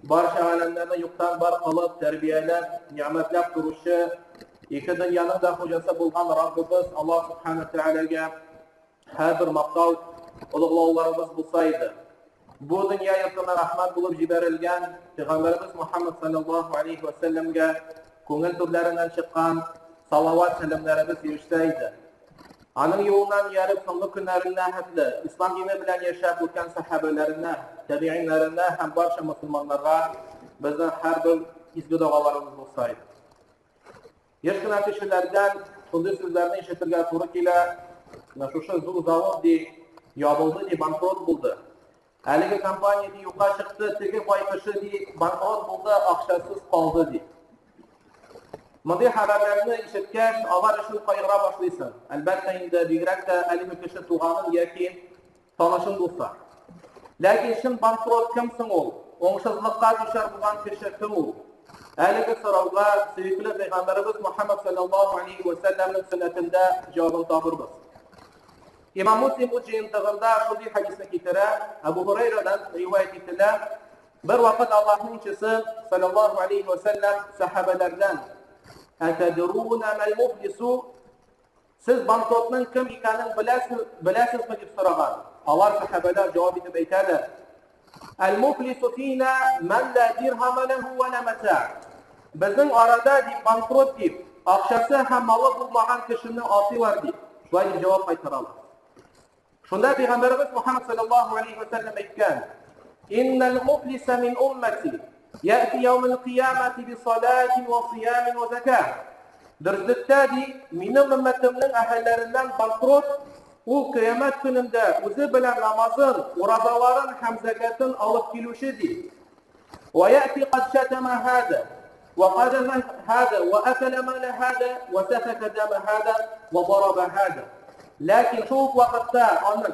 barcha alemlerine yoktan var kalıp, terbiyeler, nimetler duruşu, iki dünyanın da hocası bulgan Rabbimiz Allah Subhanahu Teala'ya her bir maktal ulug'lovlarimiz bulsaydı. Bu dünya yurtuna rahmet bulup jiberilgen Peygamberimiz Muhammed sallallahu aleyhi ve sellem'e ko'ngil turlaridan chiqqan salavat salamlarimiz yurishsaydi. Onun yolundan yarıp sonlu günlerinde hepli İslam dini bilen yaşayıp o'tgan sahabelerine, tabi'inlerine hem barcha Müslümanlara bizden her bir izgi dualarımız olsaydı. Yaşkına kişilerden şunday sözlerini işitirge to'g'ri kela, şu zo'r zavod yopildi, bankrot bo'ldi. Haligi kompaniya yo'qqa chiqdi, tegi boyqishi bankrot bo'ldi, aqshasiz qoldi. Bunday xabarlarni eshitgach, avval shu qayg'ura boshlaysan. Albatta endi bigrakda haligi kishi tug'anin yoki tanishing bo'lsa. Lekin shin bankrot kimsin ol? O'ng'ishsizlikqa duchor bo'lgan kishi kim u? Haligi so'rovga sevgili Peygamberimiz Muhammed sallallahu aleyhi ve sellem'in sünnetinde cevabını topirmiz. İmam Muslim bu jiyintig'ida shunday hadisni keltiradi. Abu Hurayradan rivoyat etiladi. Bir vaqt Allohning elchisi sallallohu alayhi va sallam sahobalardan "Atadruna mal muflisu?" Siz bankrotning kim ekanini bilasizmi deb so'ragan. Ular sahobalar javob etib aytadilar: "Al-muflisu fina man la dirham lahu wa la mata'." Bizning orada deb bankrot deb aqshasi ham moli bo'lmagan kishini oti var deb. Shunday javob qaytaradi. Shunda Peygamberimiz Muhammed sallallahu aleyhi ve sellem aytgan: "Innal muflisa min ummati ya'ti yawmal qiyamati bi salatin wa siyamin wa zakah." Durdikdagi mening ummatimning ahllaridan bankrot u qiyomat kunida o'zi bilan namozin, ro'zalarin ham zakatin olib keluvchidir. Wa ya'ti qad shatama hada wa qadama hada wa akala mala hada wa safaka dama hada wa daraba hada. Lakin shu vaqtda onun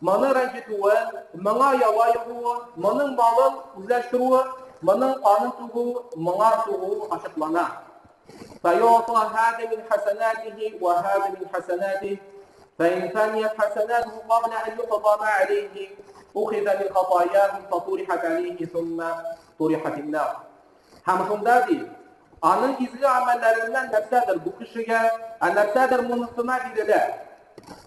mani ranjituvi, menga yovayuvi, mening molim o'zlashtiruvi, mening qonin tugu, menga tugu ochiqlanadi. فيعطى هذا من حسناته وهذا من حسناته فإن فنيت حسناته قبل أن يقضى ما عليه أخذ من خطاياه فطرحت عليه ثم طرحت النار. Ham shundaydi. Onun izli amellerinden nefsedir bu kişiye, nefsedir munusuna biriler.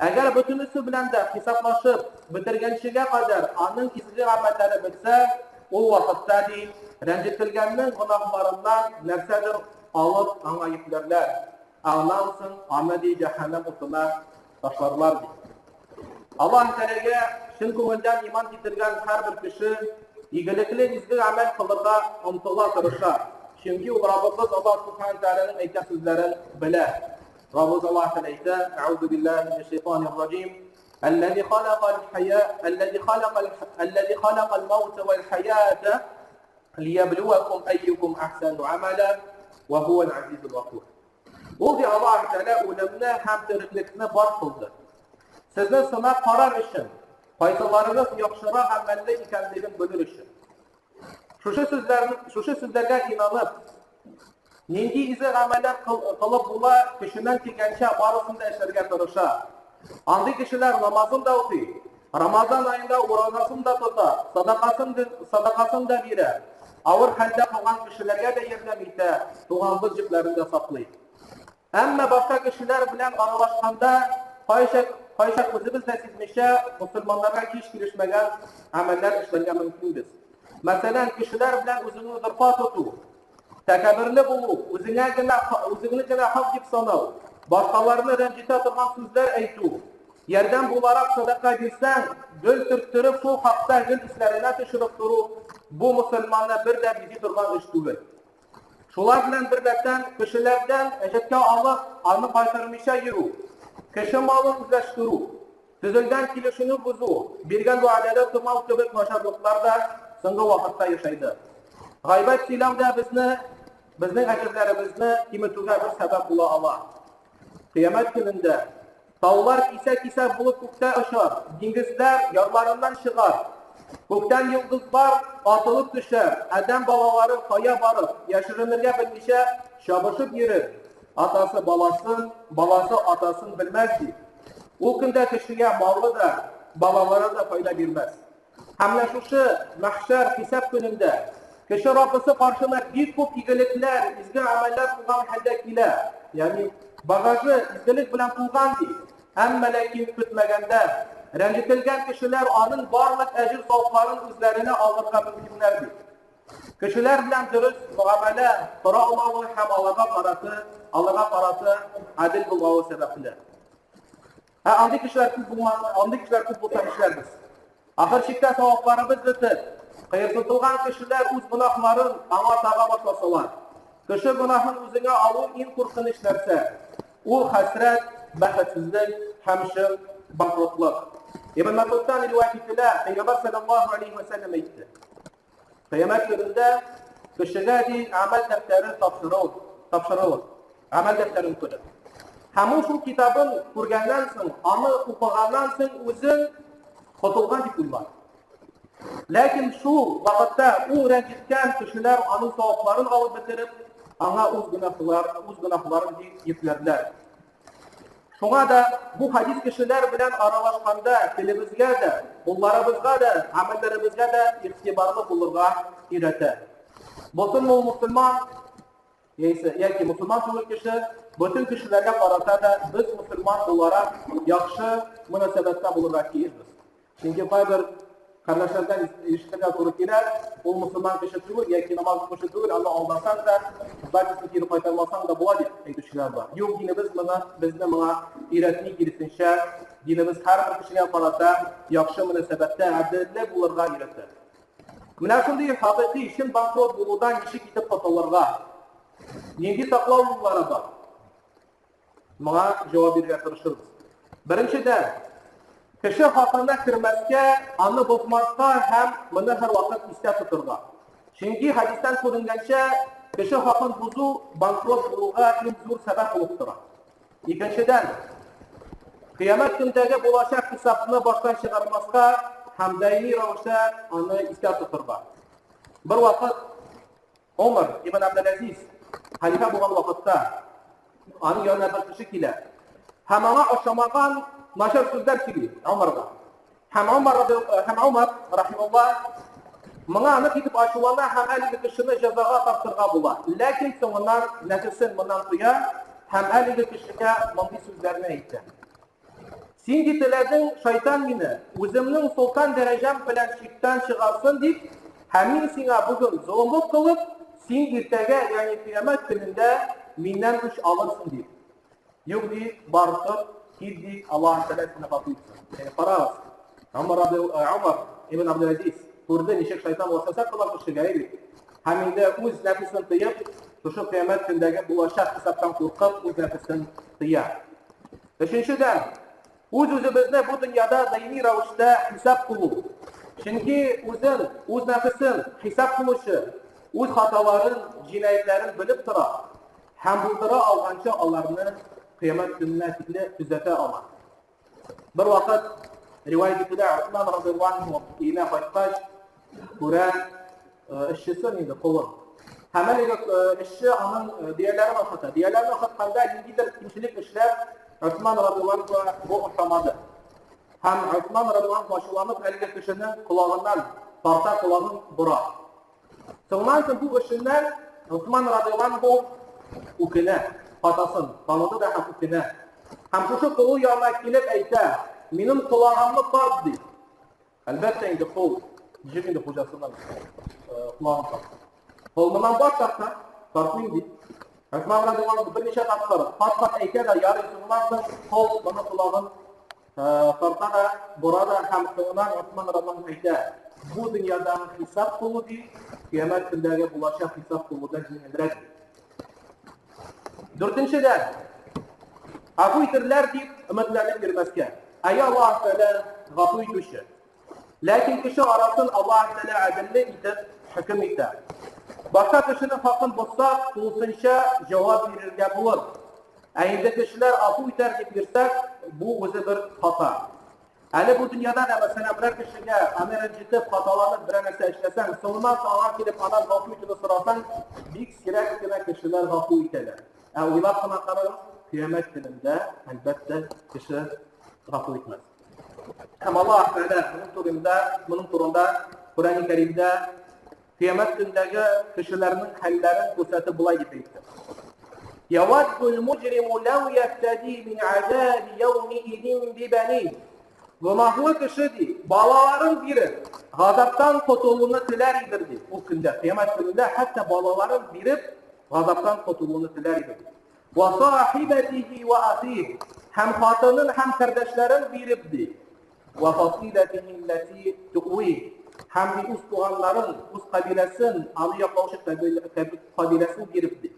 Eğer bütünüsü bilen de hesaplaşıp bitirgençiğe kadar onun izli amelleri bitse, o vakitte değil, rencitilgeninin günahlarından nefsedir alıp ana yüklerler. Ağlansın, ameli cehennem otuna taşlarlar diye. Allah Teala'ya şın ko'ngildan iman getirgen her bir kişi iyilikli izli amel kılırga umtula tırışar. Çünkü Rabbimiz Allah Subhanahu Teala'nın aytgan sözlerini bilir. Rabbimiz Allah Teala aytadi: "Euzu billahi mineşşeytanirracim. Ellezî halaqal mevte vel hayâte liyebluvekum eyyukum ahsanu amela ve huvel azizul gafur." Bu diye Allah Teala ölümne hem tiriklikni bar kıldı. Sizin sınaq karar için, faydalarınız yaxşıra amelli ikenligini bilir için. Şu sözlerge inanıp, nindi izi ameller kılıp bula kişinin kelgençe barısında eşlerge tırışa. Andi kişiler namazını da okuyor, Ramazan ayında uğranasını da tutar, sadakasını da verir. Ağır halde kalan kişilerge de yerlemeyte, tuğanbız ciplerinde saklayır. Ama başka kişiler bilen aralaşkanda Hayşak özümüz nesizmişe Müslümanlara hiç girişmegen ameller işlerge mümkündür. Mesela kişiler bilen özünü zırfa tutu, tekabirli bulu, özünü gene hak gibi sanav, başkalarını rencite tutan sözler eytu, yerden bularak sadaka bilsen, gül türktürüp şu hakta gül işlerine düşürüp duru, bu Müslümanlar bir de bizi durgan iş değil. Şular bilen birlikten kişilerden eşitke alıp, alnı kaytarmışa yürü. Kişi malını üzleştiru, tüzülden kilişini buzu, birgen bu adalet durmalı köbek başarılıklarda sınğı vakitte yaşaydı. Gaybet silam da bizning ajirlarimizni kimitüge bir sebep bula Allah. Kıyamet gününde tağlar kise bulup gökte aşar, dingizler yarlarından çıkar. Gökten yıldızlar atılıp düşer, Adem balaları kaya barıp, yaşırınırga bilmişe şabışıp yürür. Atası balasın, balası atasın bilmezdi. O günde kişiye malı da, balalara da fayda vermez. Hamle şu mahşer hesap gününde Кеше Раббысы каршына бик күп игелекләр, изге амәлләр кылган хәлдә килә. Ягъни багажы изгелек белән тулган ди. Әмма ләкин көтмәгәндә рәнҗетелгән кешеләр аның барлык әҗер савапларын үзләренә алырга мөмкиннәр ди. Кешеләр белән дөрес муамәлә тора алмавы һәм Аллага караты адил булмавы сәбәпле. Андый кешеләр күп булса эшләрбез. Ахыр чиктә савапларыбыз бетеп, кыерсытылган кешеләр үз гөнаһларын аңа тага башласалар. Кеше гөнаһын үзеңә алу иң куркыныч нәрсә. Ул хәсрәт, бәхетсезлек һәм шыр банкротлык. Ибн Мас'удтан ривайәт ителә, Пәйгамбәр саллаллаһу алейхи ва сәллям әйтте. Кыямәт көнендә кешегә амәл дәфтәре тапшырылыр. Амәл дәфтәрен күрер. Һәм ул шул китабын күргәннән соң, аны укыганнан соң үзен котылган дип уйлар. Ләкин шул вакытта ул рәнҗеткән кешеләр аның савапларын алып бетереп, аңа үз гөнаһларын йөкләрләр. Шуңа да бу хадис кешеләр белән аралашканда телебезгә дә, кулларыбызга да, амәлләребезгә дә игътибарлы булырга өйрәтә. Бөтен ул мусульман, яки мусульман түгел кеше, бөтен кешеләргә карата да без мусульман буларак яхшы мөнәсәбәттә булырга тиешбез. Чөнки кайбер кардәшләрдән ишетергә туры килә, ул мусульман кеше түгел, яки намаз укучы түгел, аны алдасаң да, закатын кире кайтармасаң да була дип әйтүчеләр бар. Юк, динебез безне моңа өйрәтми, киресенчә, динебез һәрбер кешегә карата яхшы мөнәсәбәттә әдәпле булырга өйрәтә. Менә шундый хакыйкый чын банкрот булудан ничек итеп котылырга, нинди саклаулары бар? Моңа җавап бирергә тырышырбыз. Беренчедән, кеше хакына кирмәскә, аны бозмаска һәм моны һәр вакыт истә тотырга. Чөнки хадистан күренгәнчә, кеше хакын бузу банкрот булуга иң зур сәбәп булып тора. Икенчедән, кыямәт көндәге булачак хисапны баштан чыгармаска һәм даими рәвештә аны истә тотырга. Бер вакыт Омар ибн Абдул-Азиз халифа булган вакытта аның янына бер кеше килә. Һәм аңа ошамаган начар сүзләр килә Омарга. Һәм Омар рахималлаһ моңа аны китеп ачулана һәм әлеге кешене җәзага тартырга була. Ләкин соңыннан нәфесен моннан туя һәм әлеге кешегә мондый сүзләрне әйтә. Син теләдең шайтан мине үземнең султан дәрәҗәм белән чиктән чыгарсын дип, һәм мин сиңа бүген золымлык кылып, син иртәгә, ягъни кыямәт көнендә миннән үч алырсың дип. Юк ди, барып, кит ди, Аллаһ Тәгалә сине гафу итсен. Карагыз, Омар ибн Абдул-Азиз күрде ничек шайтан васваса кылган кешегә иде. Һәм инде үз нәфесен тыеп, шушы кыямәт көндәге булачак хисаптан куркып, үз нәфесен тыя. Өченчедән, үз-үзебезне бу дөньяда даими рәвештә хисап кылу. Чөнки үз нәфесен хисап кылучы, үз хаталарын, җинаятьләрен белеп тора һәм булдыра алганча аларны кыямәт көненә тикле төзәтә ала. Бер вакыт риваят ителә, Усман радиллаһу анһу өенә кайткач, күрә эшчесе инде кулын. Һәм әлеге эшче аның дияләрен охыта. Дияләрен охытканда ниндидер кимчелек эшләп, Усман радиллаһу анһу бу охшамады. Һәм Усман радиллаһу анһу ачуланып әлеге кешенең колагыннан тарта колагын бора. Соңнан соң бу эшеннән Усман радиллаһу анһу үкенә, хатасын таныды да һәм үкенә. Һәм шушы кулы янына килеп әйтә, минем колагымны тарт ди. Әлбәттә инде кул, ничек инде хуҗасыннан колагын тартты. Кулыннан баш тарта, тартмыйм ди. Усман радиллаһу анһу берничә тапкыр хат әйтә дә, ярый соңыннан соң кул моны колагын тарта да, бора да һәм соңыннан Усман радиллаһу анһу әйтә, бу дөньядагы хисап кылу ди, кыямәт көндәге булачак хисап кылудан җиңелрәк. Дүртенчедән, гафу итерләр дип өметләнеп йөрмәскә. Аллаһ Тәгалә гафу итүче. Ләкин кеше арасын Аллаһ Тәгалә әделле итеп хөкем итә. Башка кешенең хакын бозсак, тулысынча җавап бирергә булыр. Инде кешеләр гафу итәр дип йөрсәк, бу үзе бер хата. Әле бу дөньяда да мәсәлән берәр кешегә аны рәнҗетеп, хаталанып берәр нәрсә эшләсәң, соңыннан аңа килеп анан гафу итүне сорасаң, бик сирәк кенә кешеләр гафу итәләр. Уйлап кына карагыз, кыямәт көнендә әлбәттә кеше гафу итмәс. Һәм Аллаһ Тәгалә моның турында Куръан-ы Кәримдә Kıyamet gündəki kişilərinin həllərini göstərib bulay deyib etdi. Yavaddul mucrimu law yaftadi min azabi yawmi'idin bi bani. Günahlı kişidir. Balaların biri gazaptan kurtulduğunu diler idirdi. O günde, kıyamet gününde hatta balaların biri gazaptan kurtulduğunu diler idirdi. Ve sahibetihi ve ahihi. Hem hatının hem kardeşlerin biribdi. Ve fasiletihi illeti tu'vih. Hem de üst doğanların, üst kabilesin, anı yaklaşık kabilesin biribdi.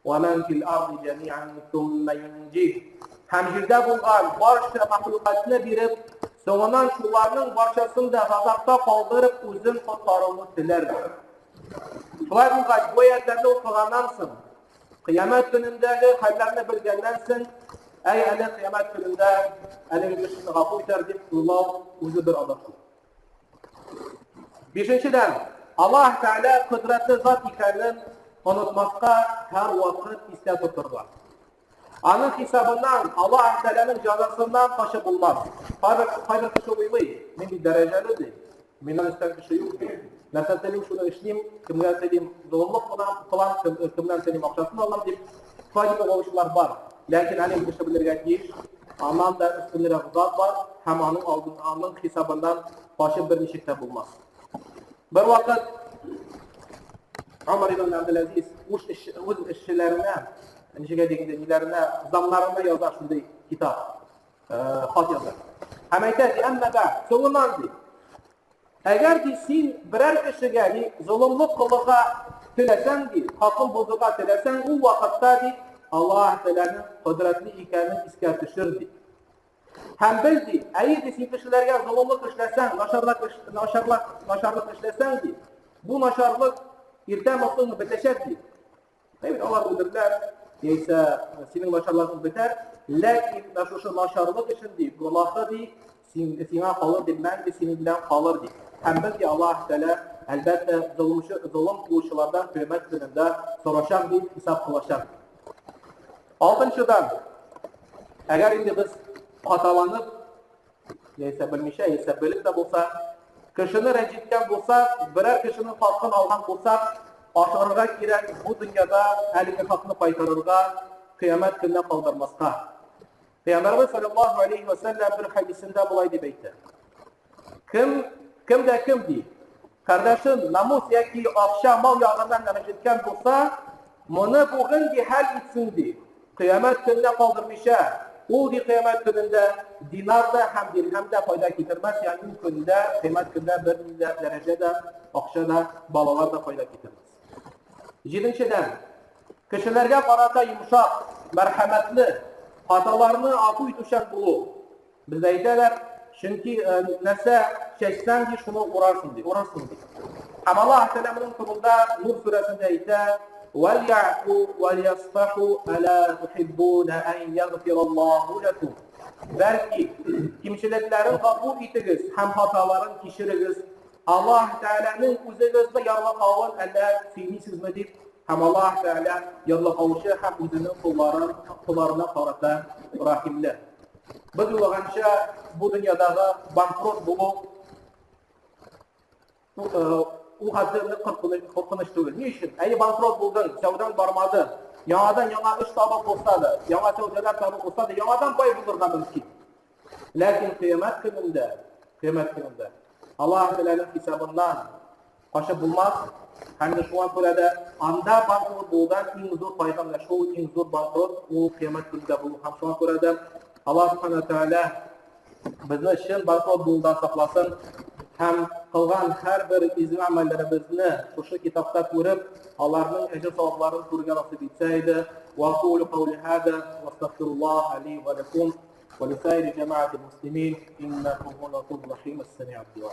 وَمَنْ فِي الْأَرْضِ جَمِيعًا ثُمَّ يُنْجِهِ. Hem jirde bulgan barışta mahlukatını birib, sonundan şularının barçasını da gazapta kaldırıp uzun kurtarılmış dilerdi. Şulay bulgan bu yerlerde okuğandansın. Kıyamet günündeki hallerini bilgendensin. Ey eli kıyamet gününde elin güçlüğünü kapı iterdik, Allah uzun bir adamsın. Beşinciden, Allah Teala kudretli zat ikenini unutmakta her vakit iste tuturlar. Anın hesabından Allah Teala'nın cezasından kaçı bulmaz. Hayır kişi uymuyor. Min bir derecelidir. Minnan ister kişi yok. Mesela senin şunu işleyeyim, kimden senin doğumluk falan, kimden senin akşasını alalım deyip faydalı oluşlar var. Lakin hani kişi bilirken değil, Allah'ın da üstünlere zat var, hem anın hesabından başı bir nişikte bulmaz. Bir vakit Ömer ibn Abdülaziz öz işçilerine, nişike deyinlerine, zamlarına yazar şunday kitap, hat yazar. Hem aytadi, emme ba'd, sonundan deyil. Eğer ki sen birer kişiye zulümlük kılığa tilesen deyil, hakkın bozuğa tilesen, o vakitte deyil, Allah Teala'nın kudretli ikenini iskatışır deyil. Hem bildi, eğer ki sen kişilerine zulümlük işlesen, naşarlık işlesen deyil, bu naşarlık irten mutluğunu biteşer deyil. Evet, Allah bildirler, neyse senin naşarlığın biter, lakin şu naşarlık için deyil, günahı deyil, sana kalır deyil, ben de seninle kalır deyil. Hem bildi Allah Teala elbette zulüm kılışlardan kıyamet gününde soruşan deyil, hesap kılaşan. Altıncıdan, eğer indi biz hatalanıp, neyse bilmişe, neyse bilip de bulsa, kişini rencitken bulsa, birer kişinin hakkını alhan bulsa, aşırıga giren bu dünyada elini hakkını paytarırga, kıyamet gününe kaldırmazga. Peygamberimiz sallallahu aleyhi ve sellem bir hadisinde bulay deyip kim de kim değil, kardeşin namus yaki afşa mal yağından rencitken bulsa, bunu bugün bir hal etsin deyip, kıyamet gününe kaldırmışa, o di kıyamet gününde dinar da hem dirhem de fayda getirmez. Yani bu günde kıyamet gününde bir derecede akşada balalar da fayda getirmez. Yedinciden, kişilerge karata yumuşak, merhametli, hatalarını afu düşen bulu. Biz de eyteler, çünkü nese çeksen ki şunu uğrarsın diye. Ama Allah Teala'nın kurulda Nur suresinde eyte, وَلْيَعْفُوا وَلْيَصْفَحُوا أَلَا تُحِبُّونَ أَنْ يَغْفِرَ اللّٰهُ لَكُمْ. Belki kimçiliklerin kabul etiniz, hem hataların kişiriniz. Allah Teala'nın üzerinizde yarlı kavun eller sevmişsiniz mi deyip, hem Allah Teala yarlı kavuşu hem üzerinin kullarına karata rahimli. Biz uğraşınca bu dünyada bankrot bulup, o haddini korkunç değil. Niçin? Eğer bankrot buldun, sevdan barmadın, yanadan yana iş tabak olsadı, yana sevdiler tabak olsadı, yanadan pay bulurga mümkün. Lakin kıyamet gününde, Allah Teala'nın hesabından kaşı bulmaz. Hem de şu an burada anda bankrot buldan en zor paygamla, şu en zor bankrot o kıyamet gününde bulur. Hem şu an burada Allah Subhanahu Teala bizni için bankrot buldan saklasın. Hem kılgan her bir izin amellerimizni şu kitapta görüp, Allah'ın ecir savablarını kurga nasip etseydi. وَاقُولُ قَوْلِ هَذَا وَاسْتَغْفِرُ اللّٰهَ لِي وَلَكُمْ وَلِسَائِرِ جَمَاعَةِ الْمُسْلِمِينَ إِنَّهُ هُوَ الْغَفُورُ الرَّحِيمُ السَّمِيعُ الدُّعَاءِ.